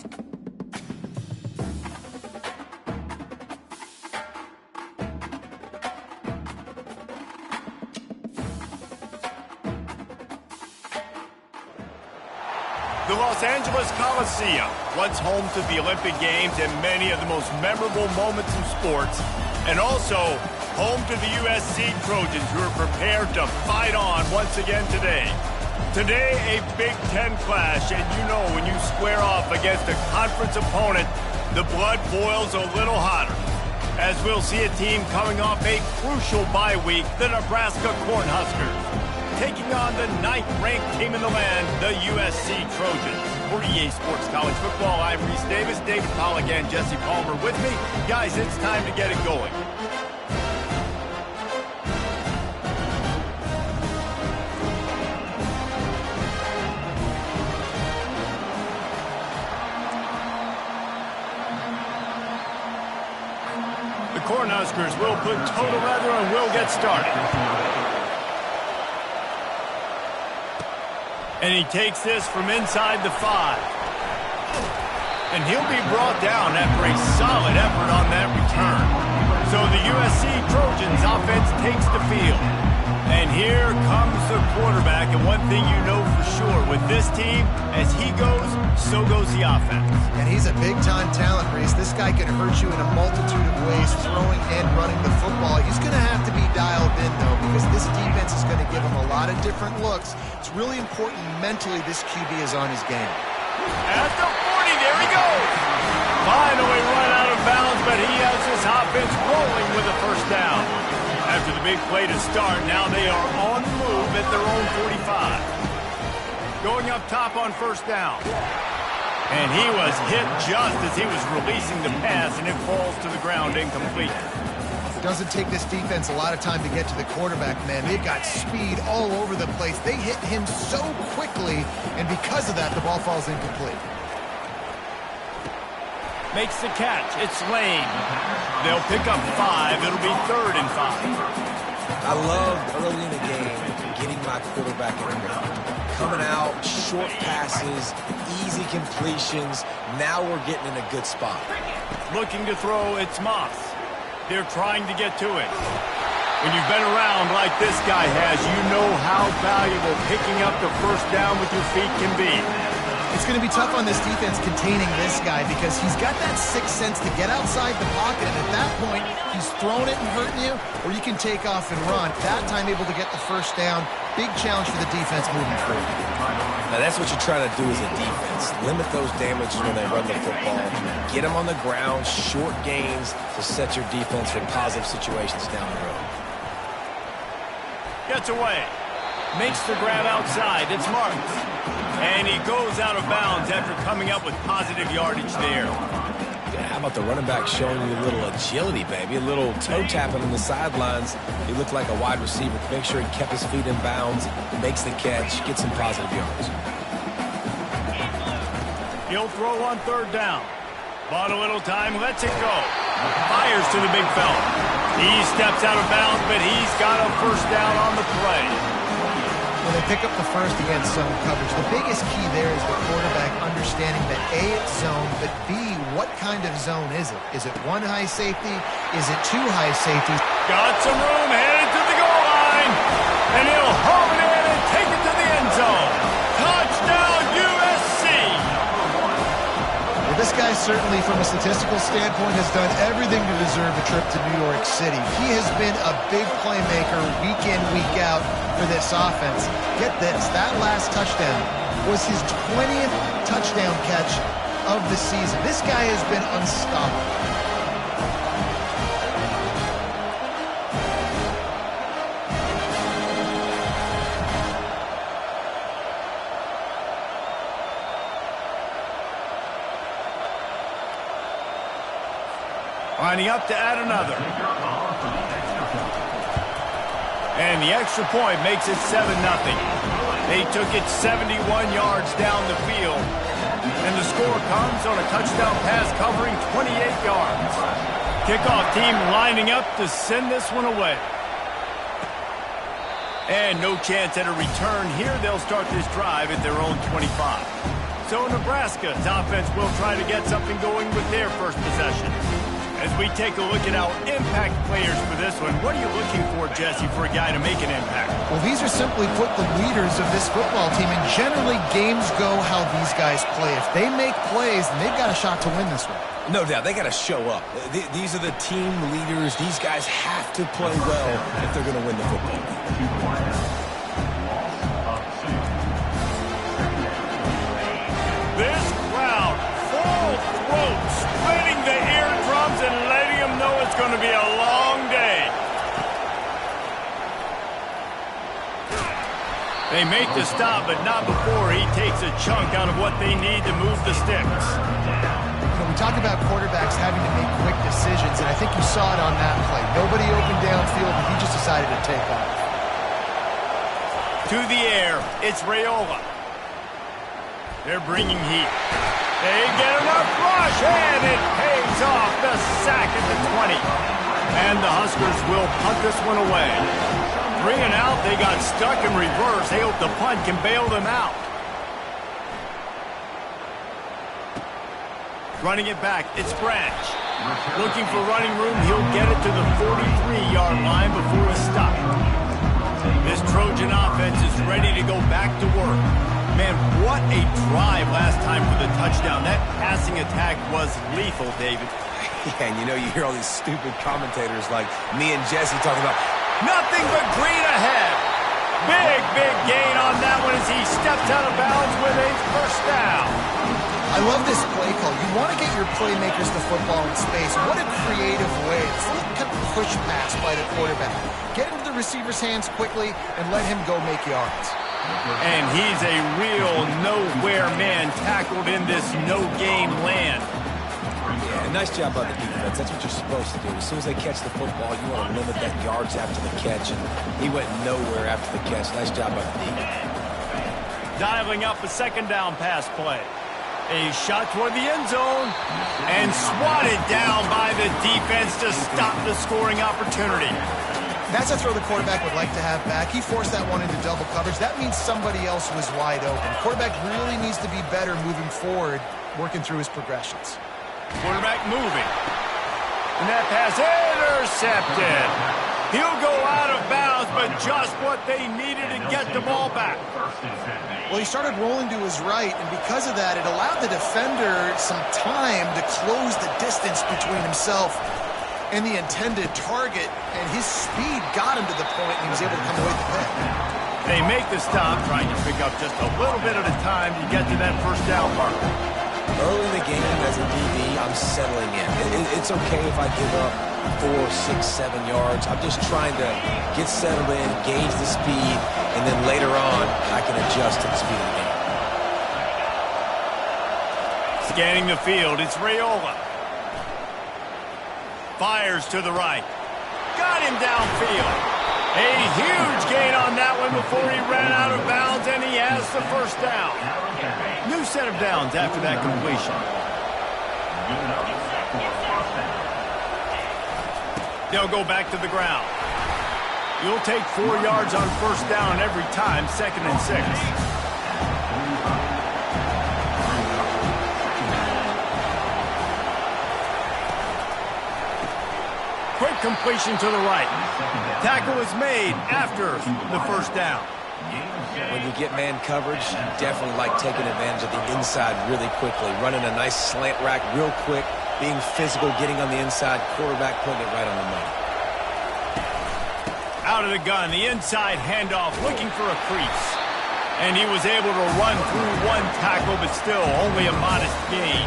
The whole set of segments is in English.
The Los Angeles Coliseum, once home to the Olympic Games and many of the most memorable moments in sports, and also home to the USC Trojans, who are prepared to fight on once again today. Today, a Big Ten clash, and you know when you square off against a conference opponent, the blood boils a little hotter. As we'll see a team coming off a crucial bye week, the Nebraska Cornhuskers, taking on the 9th-ranked team in the land, the USC Trojans. For EA Sports College Football, I'm Reese Davis, David Pollack, and Jesse Palmer with me. Guys, it's time to get it going. The Cornhuskers will put total weather and will get started. And he takes this from inside the 5. And he'll be brought down after a solid effort on that return. So the USC Trojans offense takes the field. And here comes the quarterback. And one thing you know for sure, with this team, as he goes, so goes the offense. And he's a big-time talent, Reese. This guy can hurt you in a multitude of ways, throwing and running the football. He's going to have to be dialed in, though, because this defense is going to give him a lot of different looks. It's really important mentally this QB is on his game. At the 40, there he goes. Finally run out of bounds, but he has this offense rolling with a first down. After the big play to start, now they are on the move at their own 45. Going up top on first down. And he was hit just as he was releasing the pass, and it falls to the ground incomplete. It doesn't take this defense a lot of time to get to the quarterback, man. They've got speed all over the place. They hit him so quickly, and because of that, the ball falls incomplete. Makes the catch. It's Lane. They'll pick up 5. It'll be 3rd and 5. I loved early in the game getting my quarterback in the rhythm. Coming out, short passes, easy completions. Now we're getting in a good spot. Looking to throw, it's Moss. They're trying to get to it. When you've been around like this guy has, you know how valuable picking up the first down with your feet can be. It's going to be tough on this defense containing this guy because he's got that sixth sense to get outside the pocket, and at that point, he's throwing it and hurting you, or you can take off and run. That time able to get the first down. Big challenge for the defense moving forward. Now that's what you're trying to do as a defense. Limit those damages when they run the football. Get them on the ground, short gains to set your defense for positive situations down the road. Gets away. Makes the grab outside. It's Martins. And he goes out of bounds after coming up with positive yardage there. Yeah, how about the running back showing you a little agility, baby? A little toe tapping on the sidelines. He looked like a wide receiver. Make sure he kept his feet in bounds, makes the catch, gets some positive yards. He'll throw on 3rd down. Bought a little time, lets it go. Fires to the big fella. He steps out of bounds, but he's got a first down on the play. When they pick up the first against zone coverage, the biggest key there is the quarterback understanding that A, it's zone, but B, what kind of zone is it? Is it 1 high safety? Is it 2 high safeties? Got some room, headed to the goal line, and he'll home it in and take it to the end zone. Touchdown, USC! Well, this guy certainly, from a statistical standpoint, has done everything to deserve a trip to New York City. He has been a big playmaker week in, week out for this offense. Get this, that last touchdown was his 20th touchdown catch of the season. This guy has been unstoppable. Lining up to add another. And the extra point makes it 7-0. They took it 71 yards down the field. And the score comes on a touchdown pass covering 28 yards. Kickoff team lining up to send this one away. And no chance at a return here. They'll start this drive at their own 25. So Nebraska's offense will try to get something going with their first possession. As we take a look at our impact players for this one, what are you looking for, Jesse, for a guy to make an impact? Well, these are simply put the leaders of this football team, and generally games go how these guys play. If they make plays, then they've got a shot to win this one. No doubt, they got to show up. These are the team leaders. These guys have to play well if they're going to win the football game. This crowd, full throat, splitting the eardrums and letting them know it's going to be a long day. They make the stop, but not before he takes a chunk out of what they need to move the sticks. We talk about quarterbacks having to make quick decisions, and I think you saw it on that play. Nobody open downfield, and he just decided to take off. To the air, it's Raiola. They're bringing heat. They get enough rush, and it pays off the sack at the 20. And the Huskers will punt this one away. 3 and out, they got stuck in reverse. They hope the punt can bail them out. Running it back, it's Branch. Looking for running room, he'll get it to the 43-yard line before a stop. This Trojan offense is ready to go back to work. Man, what a drive last time for the touchdown. That passing attack was lethal, David. Yeah, and you know, you hear all these stupid commentators like me and Jesse talking about nothing but green ahead. Big gain on that one as he steps out of bounds with a first down. I love this play call. You want to get your playmakers the football in space. What a creative way. It's a little kind of push pass by the quarterback. Get into the receiver's hands quickly and let him go make yards. And he's a real nowhere man tackled in this no-game land. Yeah, nice job by the defense. That's what you're supposed to do. As soon as they catch the football, you want to limit that yards after the catch. And he went nowhere after the catch. Nice job by the defense. Dialing up a second down pass play. A shot toward the end zone and swatted down by the defense to stop the scoring opportunity. That's a throw the quarterback would like to have back. He forced that one into double coverage. That means somebody else was wide open. Quarterback really needs to be better moving forward, working through his progressions. Quarterback moving. And that pass intercepted. He'll go out of bounds, but just what they needed to get the ball back. Well, he started rolling to his right, and because of that, it allowed the defender some time to close the distance between himself and the intended target, and his speed got him to the point, and he was able to come away with the pick. They make the stop, trying to pick up just a little bit at a time to get to that first down mark. Early in the game, as a DB, I'm settling in. It's okay if I give up 4, 6, 7 yards. I'm just trying to get settled in, gauge the speed, and then later on, I can adjust to the speed of the game. Scanning the field, it's Raiola. Fires to the right. Got him downfield. A huge gain on that one before he ran out of bounds, and he has the first down. New set of downs after that completion. They'll go back to the ground. You'll take 4 yards on first down every time, 2nd and 6. Quick completion to the right. Tackle is made after the first down. When you get man coverage, you definitely like taking advantage of the inside really quickly. Running a nice slant rack real quick, being physical, getting on the inside, quarterback putting it right on the money. Out of the gun, the inside handoff, looking for a crease. And he was able to run through one tackle, but still only a modest gain.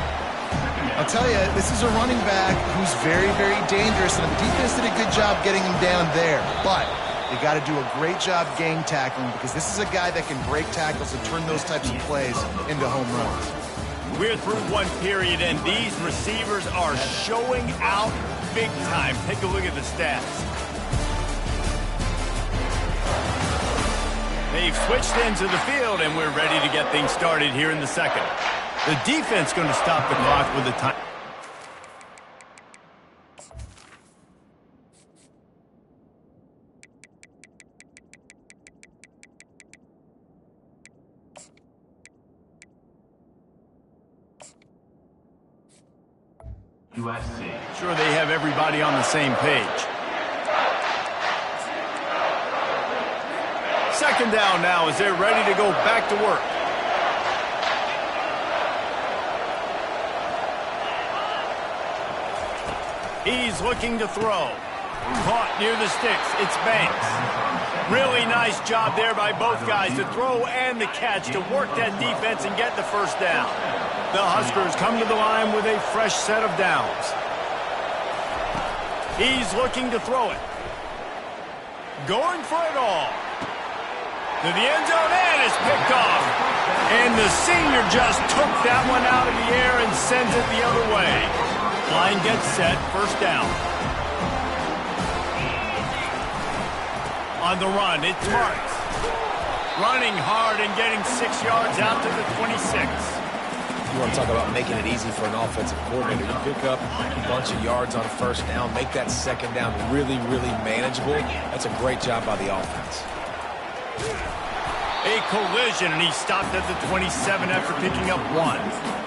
I'll tell you, this is a running back who's very dangerous, and the defense did a good job getting him down there. But they got to do a great job gang tackling, because this is a guy that can break tackles and turn those types of plays into home runs. We're through one period, and these receivers are showing out big time. Take a look at the stats. They've switched into the field, and we're ready to get things started here in the second. The defense going to stop the clock with the time. USC. Sure they have everybody on the same page. Second down now as they're ready to go back to work. He's looking to throw. Caught near the sticks. It's Banks. Really nice job there by both guys to throw and the catch to work that defense and get the first down. The Huskers come to the line with a fresh set of downs. He's looking to throw it. Going for it all. To the end zone and it's picked off. And the senior just took that one out of the air and sends it the other way. Line gets set, first down. On the run, it's Marks. Running hard and getting 6 yards out to the 26. You want to talk about making it easy for an offensive coordinator. You pick up a bunch of yards on first down, make that second down really, really manageable. That's a great job by the offense. A collision, and he stopped at the 27 after picking up 1.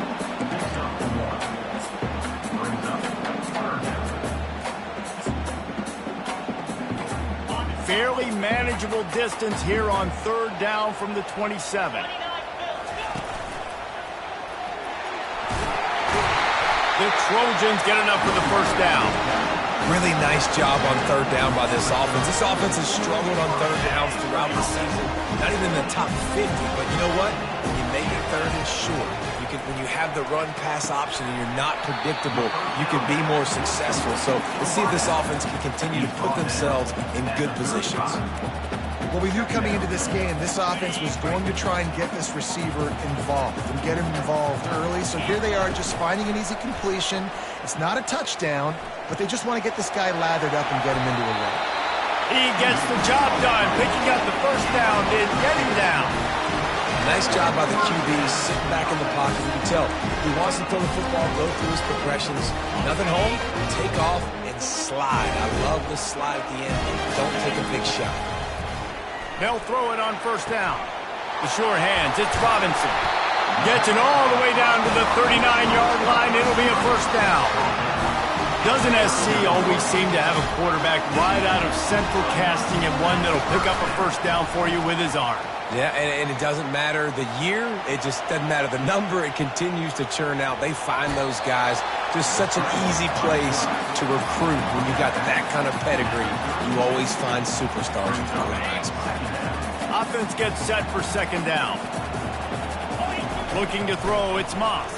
Fairly manageable distance here on third down from the 27. The Trojans get enough for the first down. Really nice job on third down by this offense. This offense has struggled on third downs throughout the season. Not even in the top 50, but you know what? When you make it third and short, when you have the run-pass option and you're not predictable, you can be more successful. So let's see if this offense can continue to put themselves in good positions. Well, we knew coming into this game, this offense was going to try and get this receiver involved and get him involved early. So here they are just finding an easy completion. It's not a touchdown, but they just want to get this guy lathered up and get him into a run. He gets the job done, picking up the first down, and getting down. Nice job by the QB, sitting back in the pocket. You can tell he wants to throw the football, go through his progressions. Nothing home, take off and slide. I love the slide at the end. Don't take a big shot. They'll throw it on first down. The sure hands, it's Robinson. Gets it all the way down to the 39-yard line. It'll be a first down. Doesn't SC always seem to have a quarterback right out of central casting and one that'll pick up a first down for you with his arm? Yeah, and it doesn't matter the year. It just doesn't matter the number. It continues to churn out. They find those guys. Just such an easy place to recruit when you got that kind of pedigree. You always find superstars with the quarterback spot. Offense gets set for second down. Looking to throw, it's Moss.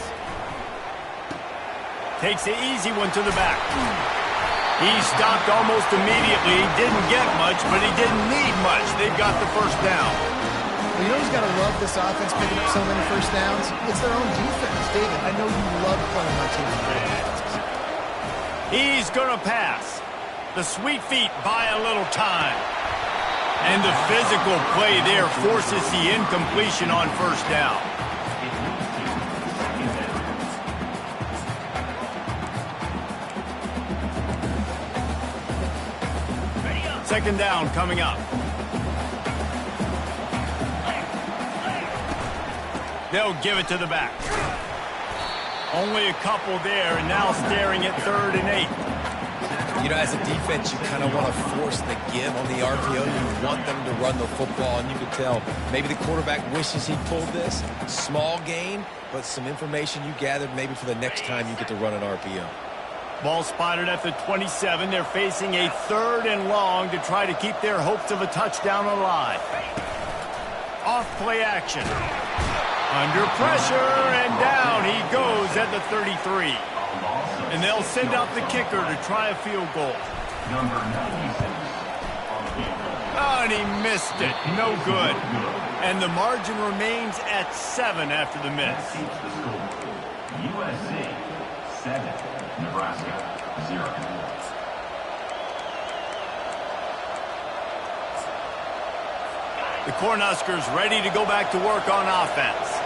Takes the easy one to the back. He stopped almost immediately. He didn't get much, but he didn't need much. They've got the first down. Well, you know who's got to love this offense picking up so many first downs? It's their own defense. David, I know you love playing my team's great defenses. He's going to pass. The sweet feet buy a little time. And the physical play there forces the incompletion on first down. Second down coming up. They'll give it to the back. Only a couple there, and now staring at 3rd and 8. You know, as a defense, you kind of want to force the give on the RPO. You want them to run the football, and you can tell maybe the quarterback wishes he pulled this. Small gain, but some information you gathered maybe for the next time you get to run an RPO. Ball spotted at the 27. They're facing a 3rd and long to try to keep their hopes of a touchdown alive. Off play action. Under pressure, and down he goes at the 33. And they'll send out the kicker to try a field goal. Oh, and he missed it. No good. And the margin remains at 7 after the miss. USC 7, Nebraska 0. The Cornhuskers ready to go back to work on offense.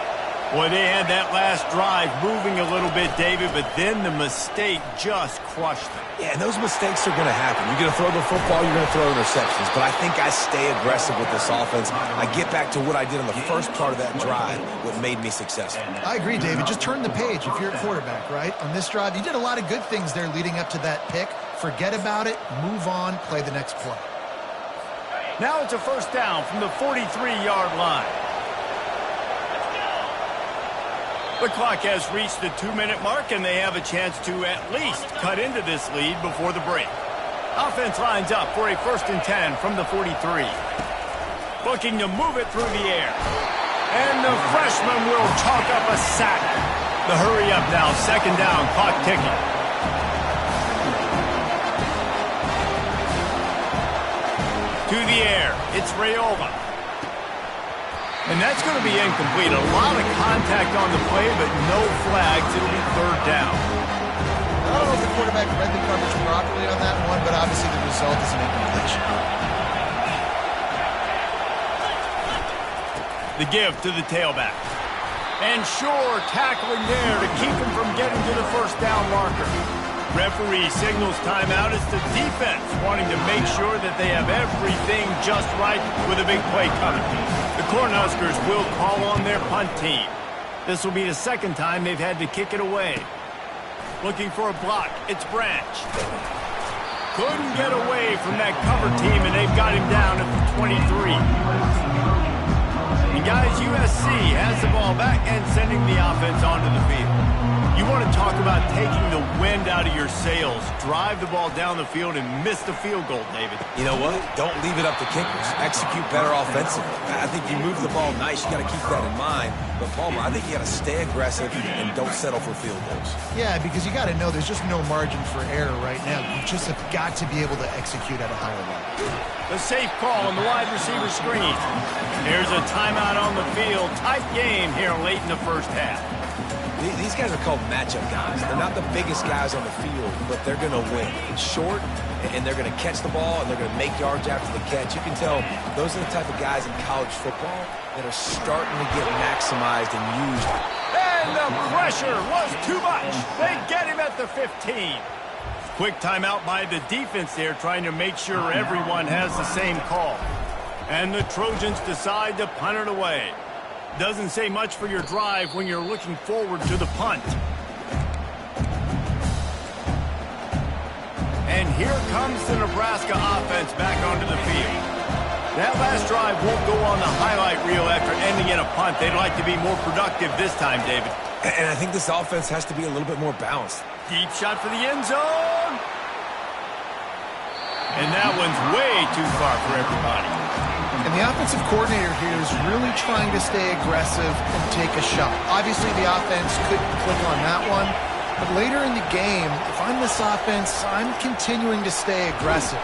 Well, they had that last drive moving a little bit, David, but then the mistake just crushed them. Yeah, and those mistakes are going to happen. You're going to throw the football, you're going to throw interceptions. But I think I stay aggressive with this offense. I get back to what I did on the first part of that drive, what made me successful. I agree, David. Just turn the page if you're a quarterback, right? On this drive, you did a lot of good things there leading up to that pick. Forget about it, move on, play the next play. Now it's a first down from the 43-yard line. The clock has reached the 2-minute mark, and they have a chance to at least cut into this lead before the break. Offense lines up for a 1st and 10 from the 43. Looking to move it through the air. And the freshman will chalk up a sack. The hurry up now, 2nd down, clock ticking. To the air, it's Rayola. And that's going to be incomplete. A lot of contact on the play, but no flags. It'll be 3rd down. I don't know if the quarterback read the coverage properly on that one, but obviously the result is an incompletion. The give to the tailback. And sure, tackling there to keep him from getting to the 1st down marker. Referee signals timeout. It's the defense wanting to make sure that they have everything just right with a big play coming. The Cornhuskers will call on their punt team. This will be the 2nd time they've had to kick it away. Looking for a block. It's Branch. Couldn't get away from that cover team, and they've got him down at the 23. And guys, USC has the ball back and sending the offense onto the field. You want to talk about taking the wind out of your sails. Drive the ball down the field and miss the field goal, David. You know what? Don't leave it up to kickers. Execute better offensively. I think you move the ball nice. You got to keep that in mind. But, Palmer, I think you got to stay aggressive and don't settle for field goals. Yeah, because you got to know there's just no margin for error right now. You just have got to be able to execute at a higher level. The safe call on the wide receiver screen. There's a timeout on the field. Tight game here late in the 1st half. These guys are called matchup guys. They're not the biggest guys on the field, but they're going to win. It's short, and they're going to catch the ball, and they're going to make yards after the catch. You can tell those are the type of guys in college football that are starting to get maximized and used. And the pressure was too much. They get him at the 15. Quick timeout by the defense there, trying to make sure everyone has the same call. And the Trojans decide to punt it away. Doesn't say much for your drive when you're looking forward to the punt. And here comes the Nebraska offense back onto the field. That last drive won't go on the highlight reel after ending in a punt. They'd like to be more productive this time, David. And I think this offense has to be a little bit more balanced. Deep shot for the end zone. And that one's way too far for everybody. And the offensive coordinator here is really trying to stay aggressive and take a shot. Obviously, the offense couldn't click on that one. But later in the game, if I'm this offense, I'm continuing to stay aggressive.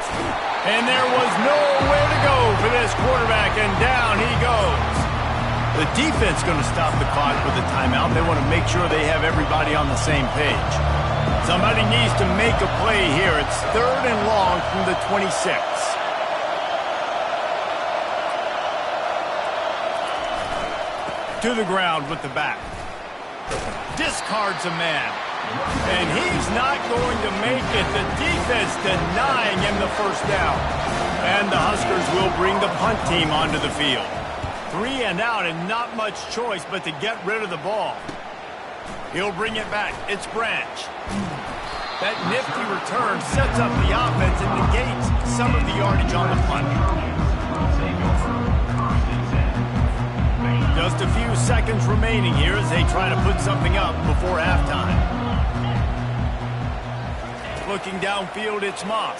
And there was nowhere to go for this quarterback, and down he goes. The defense going to stop the clock with a timeout. They want to make sure they have everybody on the same page. Somebody needs to make a play here. It's 3rd and long from the 26. To the ground with the back. Discards a man. And he's not going to make it. The defense denying him the 1st down. And the Huskers will bring the punt team onto the field. 3 and out and not much choice but to get rid of the ball. He'll bring it back. It's Branch. That nifty return sets up the offense and negates some of the yardage on the punt. Just a few seconds remaining here as they try to put something up before halftime. Looking downfield, it's Moss.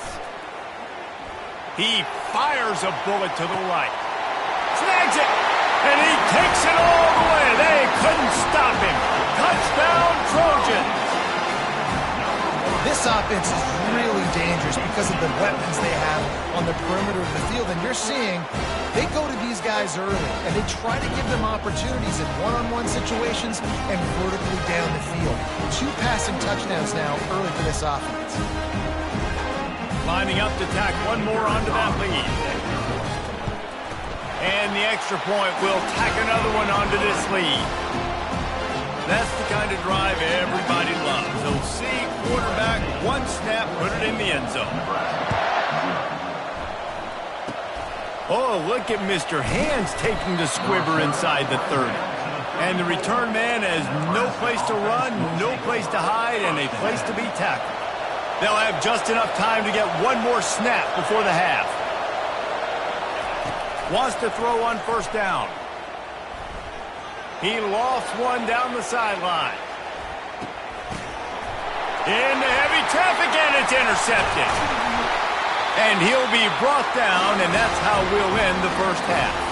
He fires a bullet to the right. Snags it, and he takes it all the way. They couldn't stop him. Touchdown, Trojans. This offense is really dangerous because of the weapons they have on the perimeter of the field. And you're seeing they go to these guys early, and they try to give them opportunities in one-on-one situations and vertically down the field. 2 passing touchdowns now early for this offense. Lining up to tack one more onto that lead. And the extra point will tack another one onto this lead. That's the kind of drive everybody loves. So see, quarterback, one snap, put it in the end zone. Oh, look at Mr. Hands taking the squibber inside the 30. And the return man has no place to run, no place to hide, and a place to be tackled. They'll have just enough time to get one more snap before the half. Wants to throw on first down. He lofts one down the sideline. Into heavy traffic, and it's intercepted. And he'll be brought down, and that's how we'll end the first half.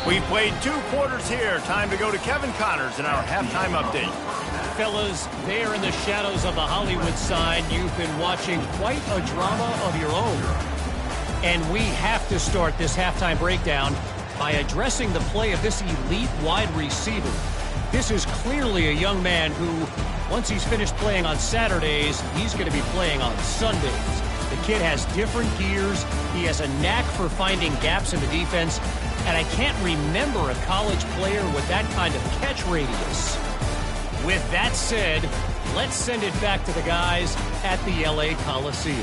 We've played 2 quarters here. Time to go to Kevin Connors in our halftime update. Fellas, there in the shadows of the Hollywood sign, you've been watching quite a drama of your own. And we have to start this halftime breakdown by addressing the play of this elite wide receiver. This is clearly a young man who, once he's finished playing on Saturdays, he's going to be playing on Sundays. The kid has different gears. He has a knack for finding gaps in the defense. And I can't remember a college player with that kind of catch radius. With that said, let's send it back to the guys at the LA Coliseum.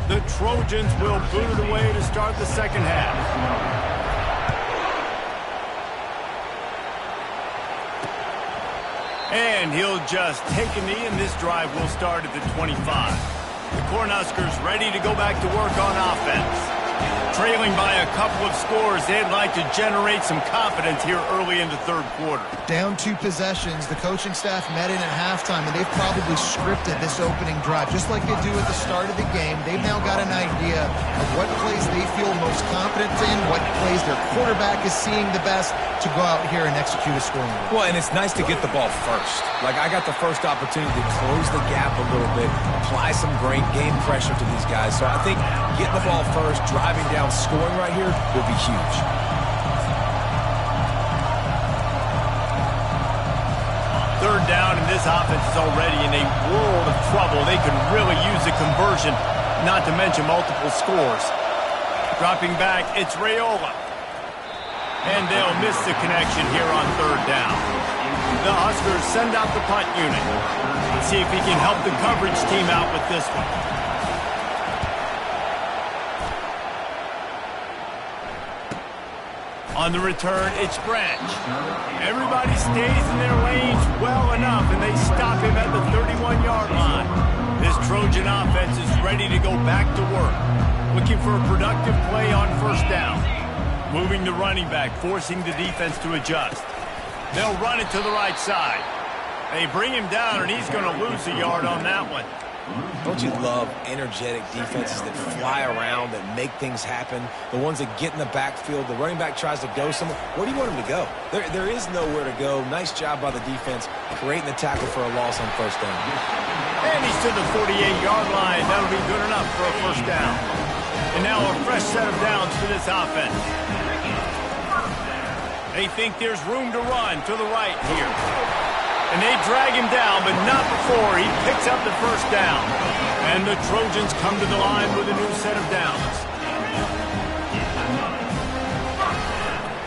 The Trojans will boot it away to start the second half. And he'll just take a knee, and this drive will start at the 25. The Cornhuskers ready to go back to work on offense. Trailing by a couple of scores, they'd like to generate some confidence here early in the third quarter. Down 2 possessions, the coaching staff met in at halftime, and they've probably scripted this opening drive. Just like they do at the start of the game, they've now got an idea of what plays they feel most confident in, what plays their quarterback is seeing the best to go out here and execute a scoring. Well, and it's nice to get the ball first. Like, I got the first opportunity to close the gap a little bit, apply some great game pressure to these guys. So I think getting the ball first, driving down, scoring right here will be huge. Third down, and this offense is already in a world of trouble. They could really use a conversion, not to mention multiple scores. Dropping back, it's Raiola. And they'll miss the connection here on third down. The Huskers send out the punt unit. Let's see if he can help the coverage team out with this one. On the return, it's Branch. Everybody stays in their lanes well enough, and they stop him at the 31-yard line. This Trojan offense is ready to go back to work, looking for a productive play on first down. Moving the running back, forcing the defense to adjust. They'll run it to the right side. They bring him down, and he's going to lose a yard on that one. Don't you love energetic defenses that fly around, that make things happen? The ones that get in the backfield, the running back tries to go somewhere. Where do you want him to go? There is nowhere to go. Nice job by the defense, creating the tackle for a loss on first down. And he's to the 48-yard line. That'll be good enough for a first down. And now a fresh set of downs for this offense. They think there's room to run to the right here. And they drag him down, but not before he picks up the first down. And the Trojans come to the line with a new set of downs.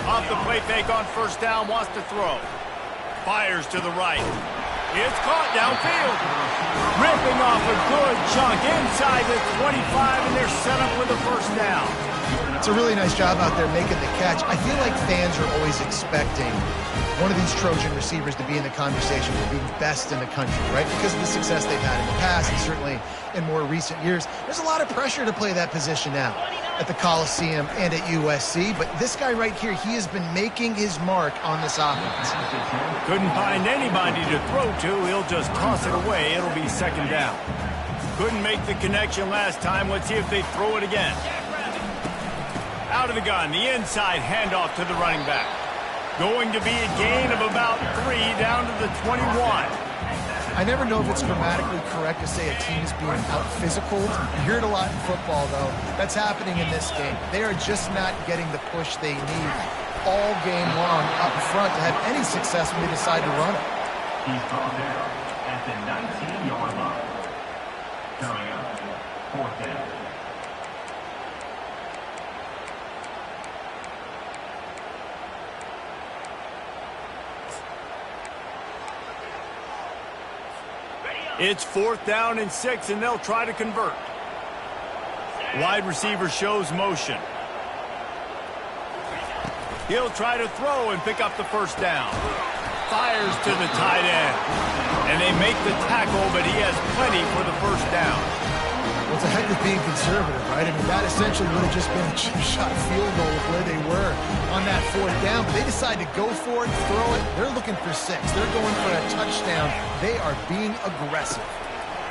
Off the play fake on first down, wants to throw. Fires to the right. It's caught downfield. Ripping off a good chunk inside the 25, and they're set up with a first down. It's a really nice job out there making the catch. I feel like fans are always expecting one of these Trojan receivers to be in the conversation for being best in the country, right? Because of the success they've had in the past and certainly in more recent years. There's a lot of pressure to play that position now at the Coliseum and at USC, but this guy right here, he has been making his mark on this offense. Couldn't find anybody to throw to. He'll just toss it away. It'll be second down. Couldn't make the connection last time. Let's see if they throw it again. Out of the gun, the inside handoff to the running back. Going to be a gain of about 3 down to the 21. I never know if it's grammatically correct to say a team is being out-physicaled. You hear it a lot in football, though. That's happening in this game. They are just not getting the push they need all game long up front to have any success when they decide to run it. He's brought down at the 19-yard line. Coming up, 4th down. It's 4th down and 6, and they'll try to convert. Wide receiver shows motion. He'll try to throw and pick up the first down. Fires to the tight end. And they make the tackle, but he has plenty for the first down. Well, it's a heck of being conservative, right? I mean, that essentially would have just been a cheap shot field goal of where they were on that 4th down. But they decide to go for it, throw it. They're looking for 6. They're going for a touchdown. They are being aggressive.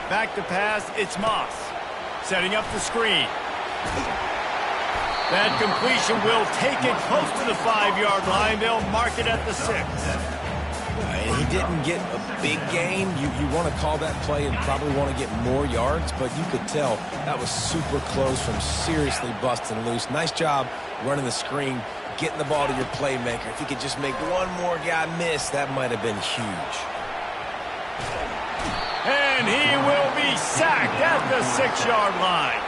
Back to pass, it's Moss. Setting up the screen. That completion will take it close to the 5-yard line. They'll mark it at the 6. He didn't get a big gain. You want to call that play and probably want to get more yards, but you could tell that was super close from seriously busting loose. Nice job running the screen, getting the ball to your playmaker. If you could just make one more guy miss, that might have been huge. And he will be sacked at the 6-yard line.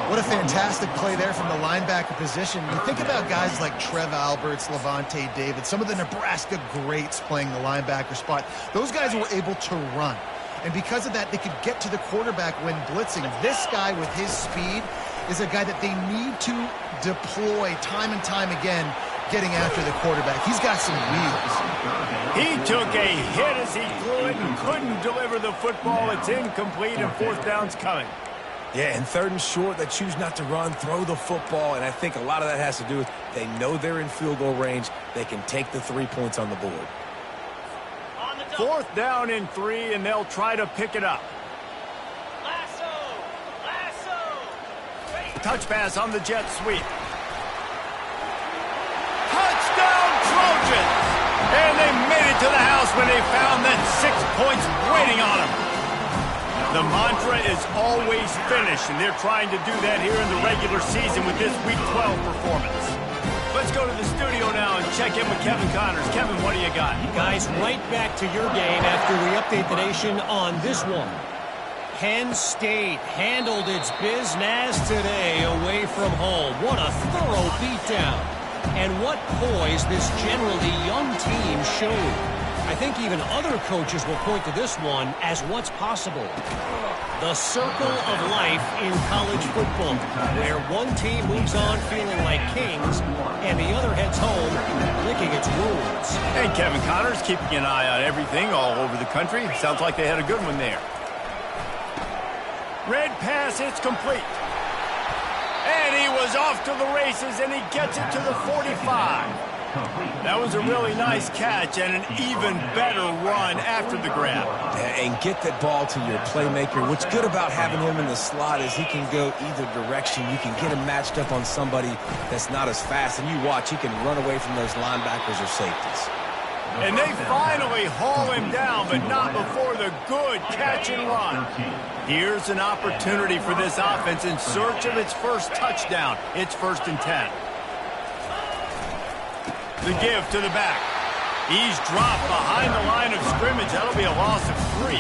What a fantastic play there from the linebacker position. You think about guys like Trev Alberts, Levante David, some of the Nebraska greats playing the linebacker spot. Those guys were able to run. And because of that, they could get to the quarterback when blitzing. This guy with his speed is a guy that they need to deploy time and time again getting after the quarterback. He's got some wheels. He took a hit as he threw it and couldn't deliver the football. It's incomplete and 4th down's coming. Yeah, and 3rd and short, they choose not to run, throw the football, and I think a lot of that has to do with they know they're in field goal range. They can take the 3 points on the board. 4th down and 3, and they'll try to pick it up. Touch pass on the jet sweep. Touchdown, Trojans! And they made it to the house when they found that 6 points waiting on them. The mantra is always finish, and they're trying to do that here in the regular season with this Week 12 performance. Let's go to the studio now and check in with Kevin Connors. Kevin, what do you got? Guys, right back to your game after we update the nation on this one. Penn State handled its business today away from home. What a thorough beatdown. And what poise this generally young team showed. I think even other coaches will point to this one as what's possible. The circle of life in college football, where one team moves on feeling like kings, and the other heads home licking its wounds. And Kevin Connors keeping an eye on everything all over the country. Sounds like they had a good one there. Red pass, it's complete. And he was off to the races, and he gets it to the 45. That was a really nice catch and an even better run after the grab. And get that ball to your playmaker. What's good about having him in the slot is he can go either direction. You can get him matched up on somebody that's not as fast. And you watch, he can run away from those linebackers or safeties. And they finally haul him down, but not before the good catch and run. Here's an opportunity for this offense in search of its first touchdown. It's 1st and 10. The give to the back. He's dropped behind the line of scrimmage. That'll be a loss of 3.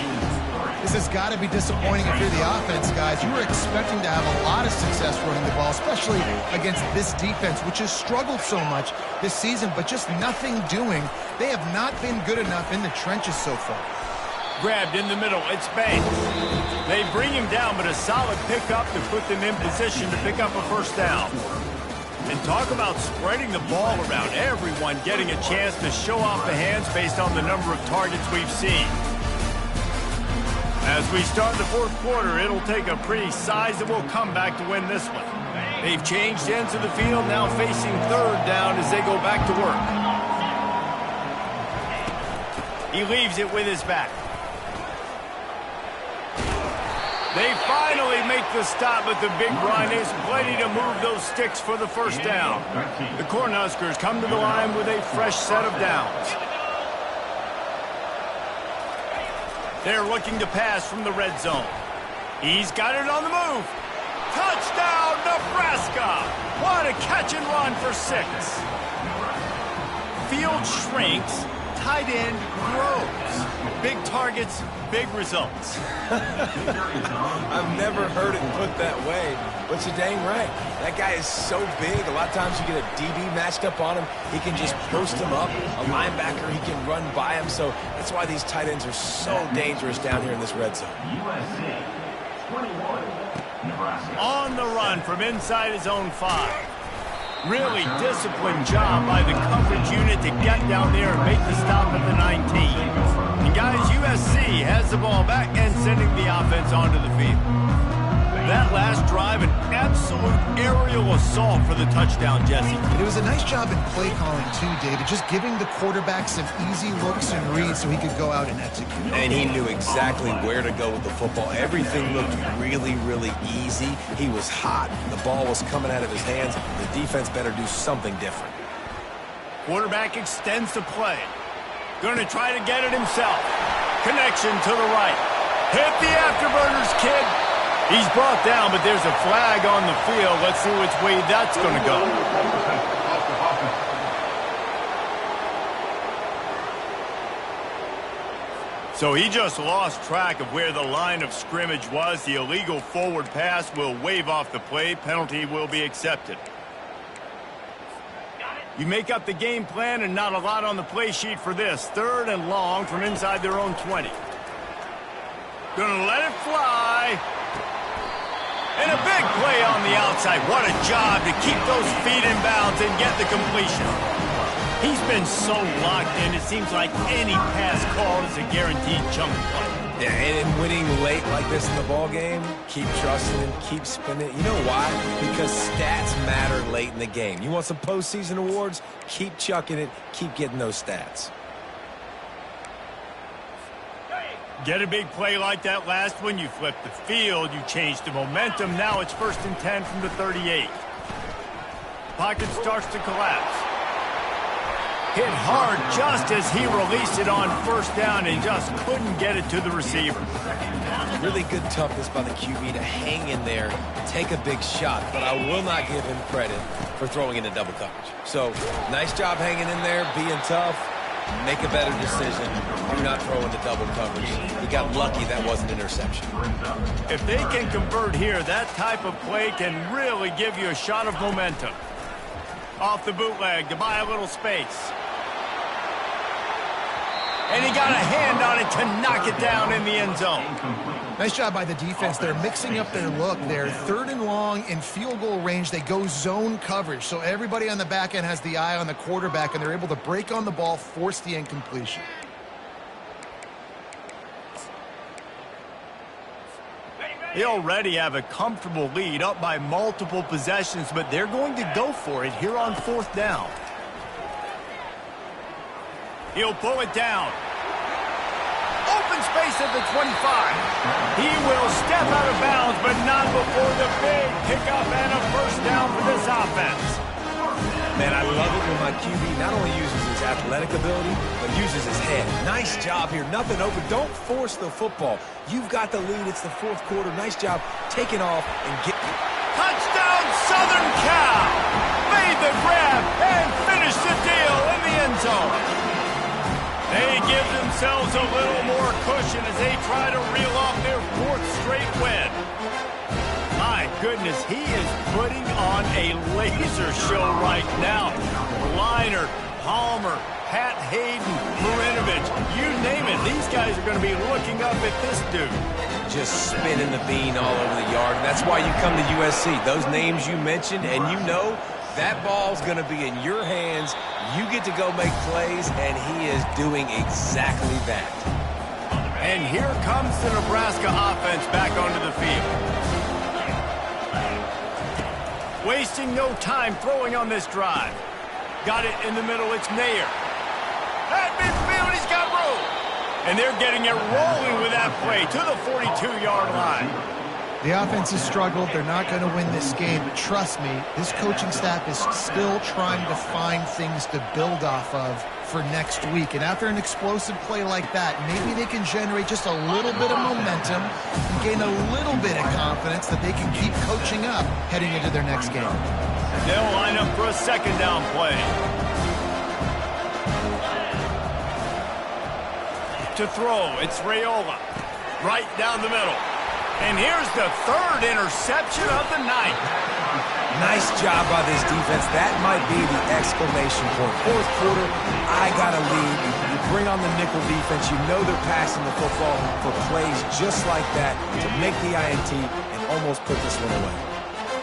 This has got to be disappointing if you're the offense, guys. You were expecting to have a lot of success running the ball, especially against this defense, which has struggled so much this season, but just nothing doing. They have not been good enough in the trenches so far. Grabbed in the middle. It's Banks. They bring him down, but a solid pickup to put them in position to pick up a first down. And talk about spreading the ball around. Everyone getting a chance to show off the hands based on the number of targets we've seen. As we start the 4th quarter, it'll take a pretty sizable comeback to win this one. They've changed ends of the field, now facing 3rd down as they go back to work. He leaves it with his back. They finally make the stop, but the big run is plenty to move those sticks for the first down. The Cornhuskers come to the line with a fresh set of downs. They're looking to pass from the red zone. He's got it on the move. Touchdown, Nebraska! What a catch and run for 6. Field shrinks, tight end grows. Big targets, big results. I've never heard it put that way, but you're dang right. That guy is so big. A lot of times you get a DB matched up on him. He can just post him up. A linebacker, he can run by him. So that's why these tight ends are so dangerous down here in this red zone. USC 21, Nebraska. On the run from inside his own 5. Really disciplined job by the coverage unit to get down there and make the stop at the 19. And guys, USC has the ball back and sending the offense onto the field. That last drive, an absolute aerial assault for the touchdown, Jesse. And it was a nice job in play calling too, David, just giving the quarterback some easy looks and reads so he could go out and execute. And he knew exactly where to go with the football. Everything looked really, really easy. He was hot. The ball was coming out of his hands. The defense better do something different. Quarterback extends the play. Going to try to get it himself. Connection to the right. Hit the afterburners, kid. He's brought down, but there's a flag on the field. Let's see which way that's going to go. So he just lost track of where the line of scrimmage was. The illegal forward pass will wave off the play. Penalty will be accepted. You make up the game plan and not a lot on the play sheet for this. 3rd and long from inside their own 20. Gonna let it fly. And a big play on the outside. What a job to keep those feet in bounds and get the completion. He's been so locked in, it seems like any pass call is a guaranteed chunk play. Yeah, and winning late like this in the ball game, keep trusting him, keep spinning. You know why? Because stats matter late in the game. You want some postseason awards? Keep chucking it, keep getting those stats. Get a big play like that last one, you flip the field, you change the momentum. Now it's 1st and 10 from the 38. Pocket starts to collapse. Hit hard just as he released it on 1st down and just couldn't get it to the receiver. Really good toughness by the QB to hang in there, take a big shot, but I will not give him credit for throwing into double coverage. So, nice job hanging in there, being tough. Make a better decision. Do not throw into double coverage. He got lucky that wasn't an interception. If they can convert here, that type of play can really give you a shot of momentum. Off the bootleg to buy a little space. And he got a hand on it to knock it down in the end zone. Nice job by the defense. They're mixing up their look. They're 3rd and long in field goal range. They go zone coverage. So everybody on the back end has the eye on the quarterback, and they're able to break on the ball, force the incompletion. They already have a comfortable lead, up by multiple possessions, but they're going to go for it here on 4th down. He'll pull it down. Open space at the 25. He will step out of bounds, but not before the big pickup and a 1st down for this offense. Man, I love it when my QB not only uses his athletic ability, but uses his head. Nice job here. Nothing open. Don't force the football. You've got the lead. It's the 4th quarter. Nice job taking off and get... Touchdown, Southern Cal! Made the grab and finished the deal in the end zone. They give themselves a little more cushion as they try to reel off their 4th straight win. My goodness, he is putting on a laser show right now. Liner, Palmer, Pat Hayden, Marinovich, you name it. These guys are going to be looking up at this dude. Just spinning the bean all over the yard. And that's why you come to USC. Those names you mentioned, and you know that ball's going to be in your hands. You get to go make plays, and he is doing exactly that. And here comes the Nebraska offense back onto the field. Wasting no time throwing on this drive. Got it in the middle, it's Nair. At midfield, he's got room. And they're getting it rolling with that play to the 42-yard line. The offense has struggled. They're not going to win this game. But trust me, this coaching staff is still trying to find things to build off of for next week. And after an explosive play like that, maybe they can generate just a little bit of momentum and gain a little bit of confidence that they can keep coaching up heading into their next game. They'll line up for a second down play. To throw, it's Raiola. Right down the middle. And here's the third interception of the night. Nice job by this defense. That might be the exclamation point. Fourth quarter, I got a lead. You bring on the nickel defense. You know they're passing the football for plays just like that to make the INT and almost put this one away.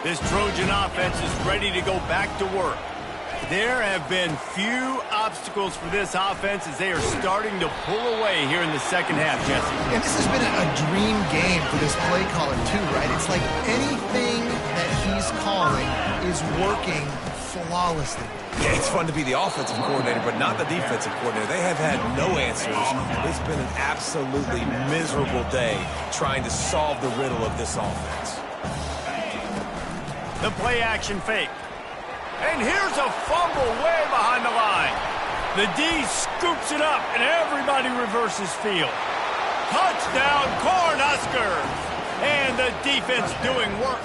This Trojan offense is ready to go back to work. There have been few obstacles for this offense as they are starting to pull away here in the second half, Jesse. And this has been a dream game for this play caller too, right? It's like anything that he's calling is working flawlessly. Yeah, it's fun to be the offensive coordinator, but not the defensive coordinator. They have had no answers. It's been an absolutely miserable day trying to solve the riddle of this offense. The play action fake. And here's a fumble way behind the line. The D scoops it up, and everybody reverses field. Touchdown, Cornhuskers! And the defense doing work.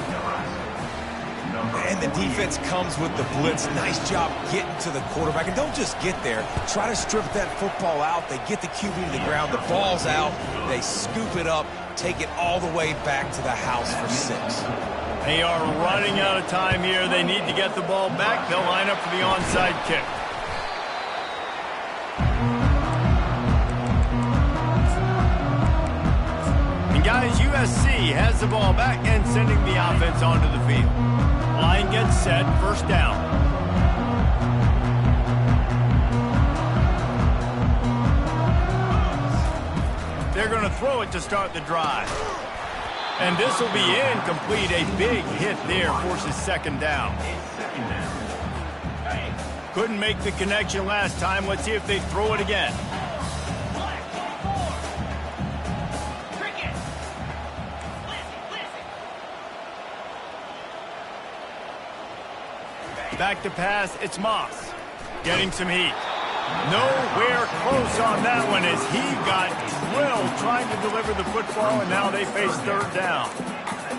And the defense comes with the blitz. Nice job getting to the quarterback. And don't just get there. Try to strip that football out. They get the QB to the ground. The ball's out. They scoop it up, take it all the way back to the house for 6. They are running out of time here. They need to get the ball back. They'll line up for the onside kick. And guys, USC has the ball back and sending the offense onto the field. Line gets set, first down. They're going to throw it to start the drive. And this will be incomplete. A big hit there forces second down. Couldn't make the connection last time. Let's see if they throw it again. Back to pass, it's Moss. Getting some heat. Nowhere close on that one as he got drilled trying to deliver the football, and now they face third down.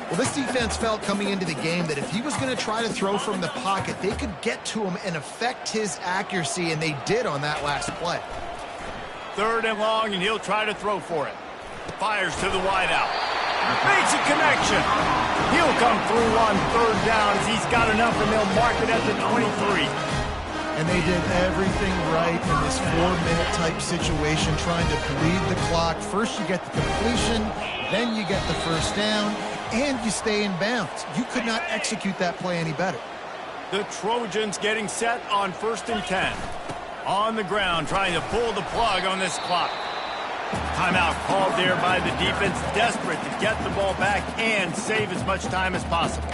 Well, this defense felt coming into the game that if he was going to try to throw from the pocket, they could get to him and affect his accuracy, and they did on that last play. Third and long, and he'll try to throw for it. Fires to the wideout. Makes a connection. He'll come through on third down as he's got enough, and they'll mark it at the 23. And they did everything right in this 4-minute type situation, trying to bleed the clock. First you get the completion, then you get the first down, and you stay in bounds. You could not execute that play any better. The Trojans getting set on 1st and 10. On the ground, trying to pull the plug on this clock. Timeout called there by the defense, desperate to get the ball back and save as much time as possible.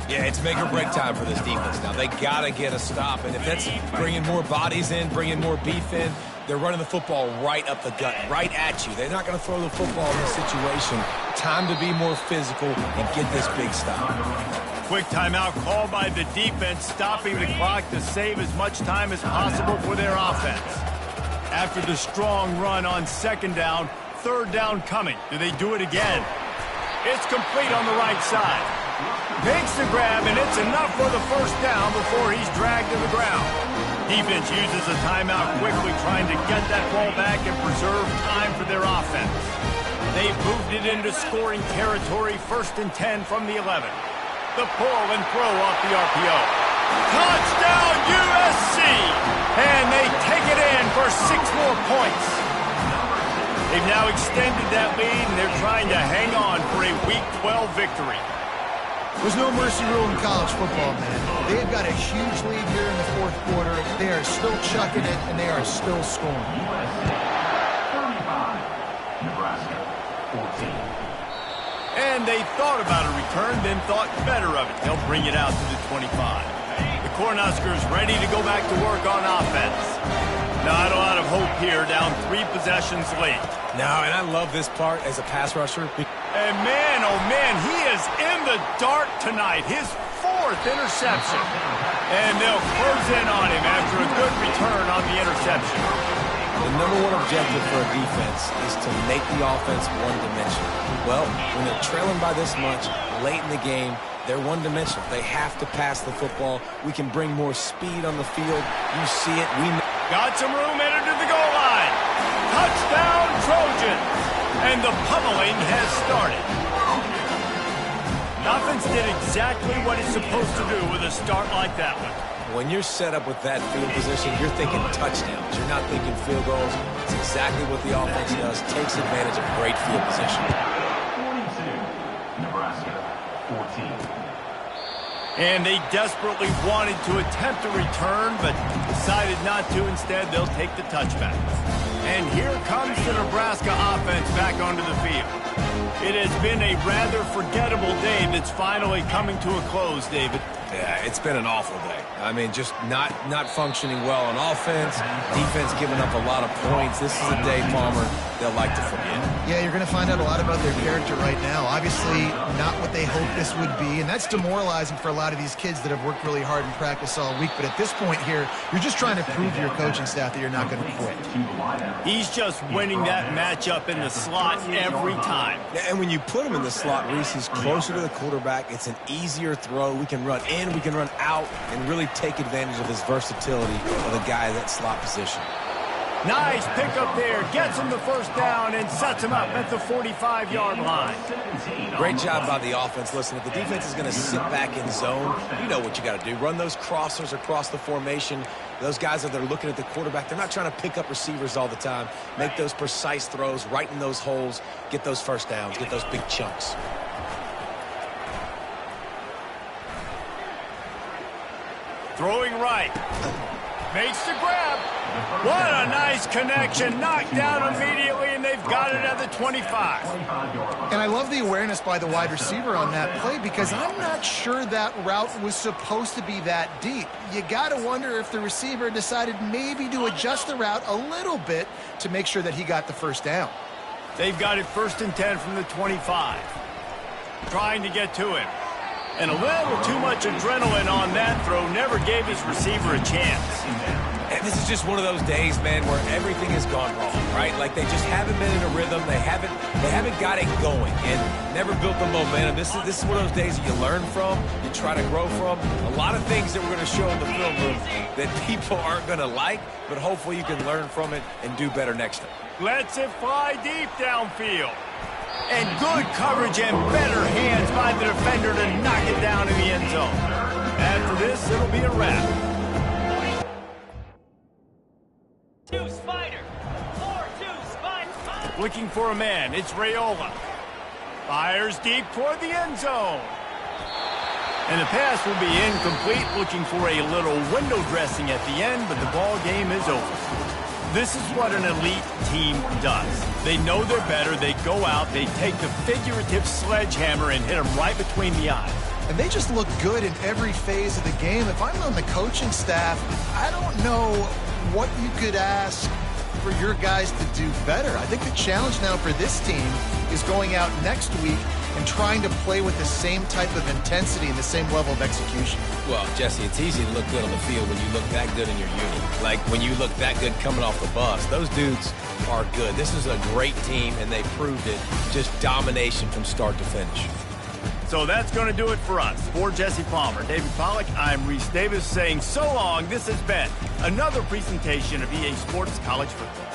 Yeah, it's make or break time for this defense now. They got to get a stop, and if that's bringing more bodies in, bringing more beef in, they're running the football right up the gut, right at you. They're not going to throw the football in this situation. Time to be more physical and get this big stop. Quick timeout called by the defense, stopping the clock to save as much time as possible for their offense. After the strong run on second down, third down coming. Do they do it again? It's complete on the right side. Makes the grab, and it's enough for the first down before he's dragged to the ground. Defense uses a timeout quickly, trying to get that ball back and preserve time for their offense. They've moved it into scoring territory, 1st and 10 from the 11. The pull and throw off the RPO. Touchdown USC! And they take it in for 6 more points. They've now extended that lead, and they're trying to hang on for a Week 12 victory. There's no mercy rule in college football, man. They've got a huge lead here in the 4th quarter. They are still chucking it, and they are still scoring. 35, Nebraska 14. And they thought about a return, then thought better of it. They'll bring it out to the 25. The Cornhuskers ready to go back to work on offense. Not a lot of hope here, down 3 possessions late. No, and I love this part as a pass rusher. And man, oh man, he is in the dark tonight. His 4th interception. And they'll close in on him after a good return on the interception. The number one objective for a defense is to make the offense one-dimensional. Well, when they're trailing by this much, late in the game, they're one-dimensional. They have to pass the football. We can bring more speed on the field. You see it. We got some room headed to the goal line. Touchdown, Trojans. And the pummeling has started. The offense did exactly what it's supposed to do with a start like that one. When you're set up with that field position, you're thinking touchdowns. You're not thinking field goals. It's exactly what the offense does. Takes advantage of great field position. 42, Nebraska, 14. And they desperately wanted to attempt a return, but decided not to. Instead, they'll take the touchback. And here comes the Nebraska offense back onto the field. It has been a rather forgettable day that's finally coming to a close, David. Yeah, it's been an awful day. I mean, just not functioning well on offense. Defense giving up a lot of points. This is a day, Palmer, they'll like to forget. Yeah, you're going to find out a lot about their character right now. Obviously, not what they hoped this would be, and that's demoralizing for a lot of these kids that have worked really hard in practice all week. But at this point here, you're just trying to prove to your coaching staff that you're not going to quit. He's just winning that matchup in the slot every time. And when you put him in the slot, Reese, he's closer to the quarterback. It's an easier throw. We can run in, we can run out, and really take advantage of his versatility of the guy in that slot position. Nice pickup there. Gets him the first down and sets him up at the 45-yard line. Great job by the offense. Listen, if the defense is going to sit back in zone, you know what you got to do. Run those crossers across the formation. Those guys that are looking at the quarterback, they're not trying to pick up receivers all the time. Make those precise throws right in those holes. Get those first downs. Get those big chunks. Throwing right. Makes the grab. What a nice connection. Knocked down immediately, and they've got it at the 25. And I love the awareness by the wide receiver on that play because I'm not sure that route was supposed to be that deep. You got to wonder if the receiver decided maybe to adjust the route a little bit to make sure that he got the first down. They've got it 1st and 10 from the 25. Trying to get to him. And a little too much adrenaline on that throw. Never gave his receiver a chance. And this is just one of those days, man, where everything has gone wrong, right? Like they just haven't been in a rhythm. They haven't got it going and never built the momentum. This is one of those days that you learn from, you try to grow from. A lot of things that we're going to show in the film room that people aren't going to like, but hopefully you can learn from it and do better next time. Lets it fly deep downfield. And good coverage and better hands by the defender to knock it down in the end zone. After this, it'll be a wrap. 2 Spider. 4-2 Spider. Looking for a man. It's Raiola. Fires deep toward the end zone. And the pass will be incomplete. Looking for a little window dressing at the end, but the ball game is over. This is what an elite team does. They know they're better. They go out. They take the figurative sledgehammer and hit them right between the eyes. And they just look good in every phase of the game. If I'm on the coaching staff, I don't know what you could ask for your guys to do better. I think the challenge now for this team is going out next week and trying to play with the same type of intensity and the same level of execution. Well, Jesse, it's easy to look good on the field when you look that good in your unit. Like when you look that good coming off the bus. Those dudes are good. This is a great team, and they proved it. Just domination from start to finish. So that's going to do it for us. For Jesse Palmer, David Pollack, I'm Reese Davis saying so long. This has been another presentation of EA Sports College Football.